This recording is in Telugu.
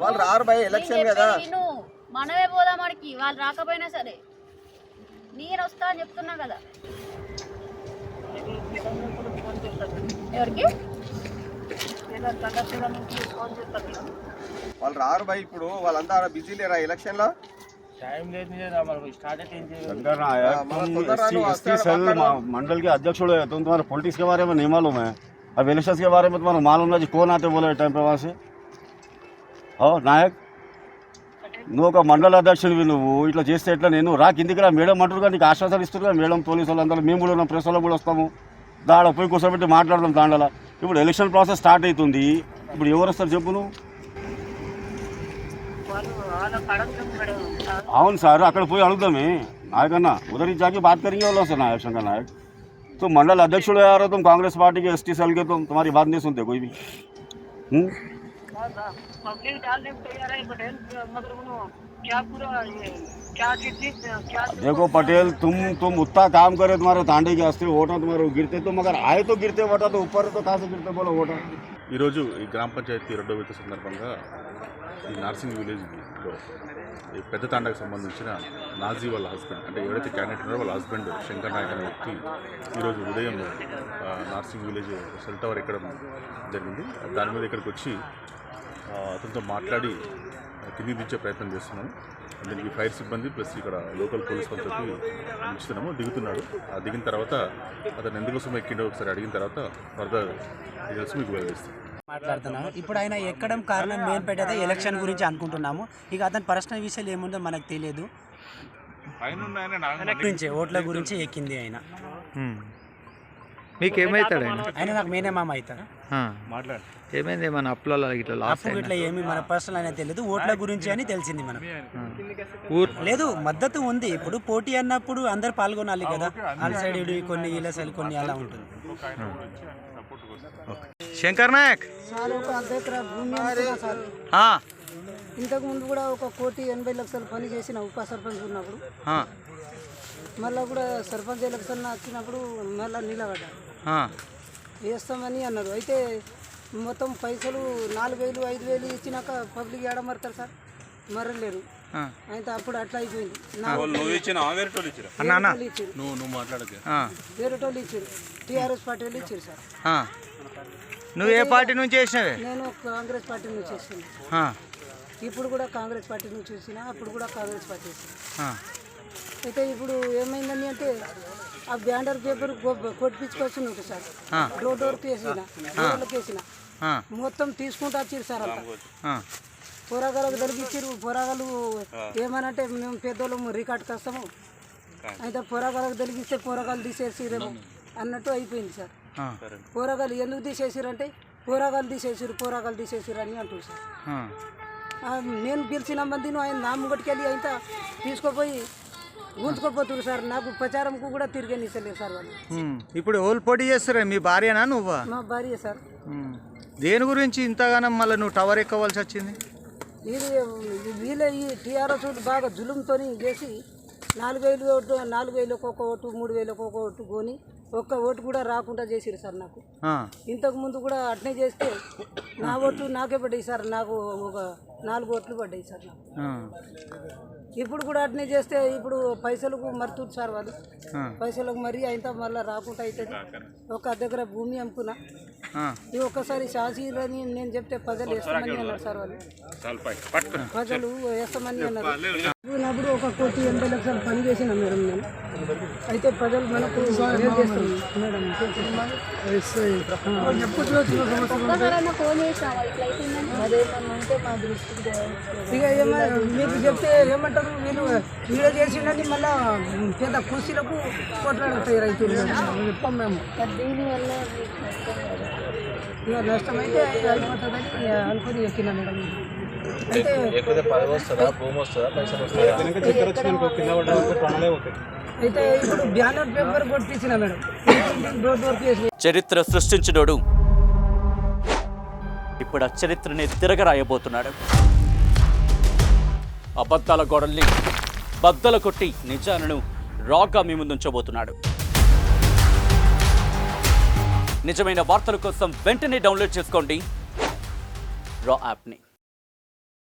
వాళ్ళు రారు భయ ఎలక్షన్ కదా, మనమే పోదాం వాడికి, వాళ్ళు రాకపోయినా సరే నేను వస్తా అని చెప్తున్నా కదా. ఎవరికి వాళ్ళు రారు భయ. ఇప్పుడు వాళ్ళంతా బిజీ లేరా ఎలక్షన్ లో? मंडल के अध्यक्ष तुम तुम्हारे पॉलिटिक्स के बारे में नहीं मालूम है? अब इलेक्शन के बारे में तुम्हारा मालूम है जी कौन आते बोले टाइम पे वहाँ से? और नायक నువ్వు ఒక మండల అధ్యక్షుడివి, నువ్వు ఇట్లా చేస్తే ఎట్లా? నేను రా కిందికి రా, మేడం అంటారుగా, నీకు ఆశ్వాసాలు ఇస్తారు కదా మేడం, పోలీసు వాళ్ళందరూ. మేము కూడా ఉన్నాం, ప్రెస్ వాళ్ళకి కూడా వస్తాము, దాడ పోయి కూర్చోబెట్టి మాట్లాడదాం దాంట్లో. ఇప్పుడు ఎలక్షన్ ప్రాసెస్ స్టార్ట్ అవుతుంది, ఇప్పుడు ఎవరు వస్తారు చెప్పు నువ్వు? అవును సార్, అక్కడ పోయి అడుగుదామే नायक अन्ना, उधर ही जाके बात करेंगे वो लोग से नायक शंकर नायक। तो मंडल अध्यक्ष हो यार, तुम कांग्रेस पार्टी के ST सेल के, तुम तुम्हारी बात नहीं सुनते कोई भी। देखो पटेल, तुम उतना काम करे, तुम्हारे तांडे के अस्त्र वोटा तुम्हारे गिरते, तुम अगर आए तो गिरते वोटा, तो ऊपर तो कहाँ से गिरते बोलो वोटा। ఈరోజు ఈ గ్రామ పంచాయతీ రెండో విడత సందర్భంగా ఈ నార్సింగ్ విలేజ్లో ఈ పెద్ద తాండాకు సంబంధించిన నాజీ వాళ్ళ హస్బెండ్, అంటే ఎవరైతే క్యాండిడేట్ ఉన్నారో వాళ్ళ హస్బెండ్ శంకర్ నాయక్ అనే వ్యక్తి ఈరోజు ఉదయం నార్సింగ్ విలేజ్ సెల్ టవర్ ఎక్కడం జరిగింది. దాని మీద ఇక్కడికి వచ్చి అతనితో మాట్లాడి కిందికి దించే ప్రయత్నం చేస్తున్నాము. దీనికి ఫైర్ సిబ్బంది ప్లస్ ఇక్కడ లోకల్ పోలీస్ వాళ్ళతో దించుతున్నాము. దిగుతున్నాడు. దిగిన తర్వాత అతను ఎందుకోసం ఎక్కిండో ఒకసారి అడిగిన తర్వాత ఫర్దర్ డీటెయిల్స్ మీకు వివరిస్తాను. మాట్లాడుతున్నాము. ఇప్పుడు ఆయన ఎక్కడం కారణం మెయిన్ పెట్టేదే ఎలక్షన్ గురించి అనుకుంటున్నాము. ఇక అతని పర్సనల్ విషయాలు ఏముందో మనకు తెలియదు. గురించి ఓట్ల గురించి ఎక్కింది ఆయన. మీకు ఏమవుతాడు ఆయన? నాకు మేనే మామ అవుతాడు. ఏమైంది? ఏమన్నా అప్పు ఇట్లా ఏమి మన పర్సనల్ అనేది తెలియదు. ఓట్ల గురించి అని తెలిసింది మనకు. లేదు, మద్దతు ఉంది. ఇప్పుడు పోటీ అన్నప్పుడు అందరు పాల్గొనాలి కదా. వాళ్ళ సైడ్ కొన్ని, వీళ్ళ సైడ్ కొన్ని, అలా ఉంటుంది. శంకర్ నాయక్ సార్, ఒక అర్ధెకరా భూమి సార్. ఇంతకు ముందు కూడా 1,80,00,000 పని చేసిన ఉప సర్పంచ్ ఉన్నప్పుడు. మళ్ళీ కూడా సర్పంచ్ ఎలక్షన్ వచ్చినప్పుడు మళ్ళీ నిలబడ్డారు, వేస్తామని అన్నారు. అయితే మొత్తం పైసలు 4,000, 5,000 ఇచ్చినాక పబ్లిక్ ఏడమరుతారు సార్, మరలేరు. అయితే అప్పుడు అట్లా అయిపోయింది. వేరే వాళ్ళు ఇచ్చారు, టీఆర్ఎస్ పార్టీ వాళ్ళు ఇచ్చారు సార్. నువ్వు ఏ పార్టీ నుంచి చేసినావే? నేను కాంగ్రెస్ పార్టీ నుంచి చేసిన. ఇప్పుడు కూడా కాంగ్రెస్ పార్టీ నుంచి చూసిన, అప్పుడు కూడా కాంగ్రెస్ పార్టీ చేసిన. అయితే ఇప్పుడు ఏమైందని అంటే ఆ బ్యానర్ పేపర్ కొట్టించుకొస్తున్నాడు సార్. డోర్కి వేసిన, డోర్లకు వేసిన, మొత్తం తీసుకుంటూ వచ్చారు సార్. అంతా పోరాగాలకు తొలగించారు. పోరాగాలు ఏమనంటే మేము పెద్దోళ్ళము రికార్డుకి వస్తాము, అయితే పోరాగాలకు తొలగిస్తే పోరాగాలు తీసేసిరేమో అన్నట్టు అయిపోయింది సార్. పోరాగాలు ఎందుకు తీసేసారంటే పోరాగాలు తీసేసారు అని అంటారు సార్. నేను గెలిచిన మందిని ఆయన నా ముంగటికెళ్ళి ఆయన తీసుకుపోయి గుంజుకోపోతున్నారు సార్. నాకు ప్రచారంకు కూడా తిరిగనిస్తలేదు సార్ వాళ్ళు. ఇప్పుడు ఓల్ పోటీ చేస్తారా? మీ భార్యనా నువ్వా? మా భార్య సార్. దేని గురించి ఇంతగానం మళ్ళీ నువ్వు టవర్ ఎక్కవలసి వచ్చింది? ఇది వీళ్ళే ఈ టీఆర్ఎస్ బాగా జులుంతో చేసి 4,000 ఓటు, 4,000 ఒక ఓటు, 3,000 ఒక ఓటు కొని ఒక్క ఓటు కూడా రాకుండా చేసిరు సార్ నాకు. ఇంతకు ముందు కూడా అట్నే చేస్తే నా ఓట్లు నాకే పడ్డాయి సార్. నాకు ఒక 4 ఓట్లు పడ్డాయి సార్ నాకు. ఇప్పుడు కూడా అట్నే చేస్తే ఇప్పుడు పైసలకు మరుతుంది సార్ వాళ్ళు. పైసలకు మరీ అయితే మళ్ళీ రాకుండా అవుతుంది. ఒక దగ్గర భూమి అమ్ముకున్నా, ఇది ఒక్కసారి శాసీలని నేను చెప్తే ప్రజలు వేస్తామని అన్నారు సార్ వాళ్ళు. ప్రజలు వేస్తామని అన్నారు. ఇప్పుడు 1,80,00,000 పని చేసిన మేడం నేను. అయితే ప్రజలు మనకు చేస్తాం మేడం. ఇక మీకు చెప్తే ఏమంటారు, వీళ్ళు వీడియో చేసిండని మళ్ళీ పెద్ద కృషిలకు కొట్లాడుతాయి రైతులు. చెప్పాం మేము. ఇక నష్టమైతే అయిపోతుందని అనుకుని ఎక్కినా మేడం. అయితే ఇప్పుడు బ్యానర్ పేపర్ కొట్టించిన మేడం. చరిత్ర సృష్టించినోడు ఇప్పుడు ఆ చరిత్రని తిరగరాయబోతున్నాడు. అబద్ధాల గోడల్ని బద్దలు కొట్టి నిజాలను రాగా మీ ముందుంచబోతున్నాడు. నిజమైన వార్తల కోసం వెంటనే డౌన్లోడ్ చేసుకోండి రా యాప్ని.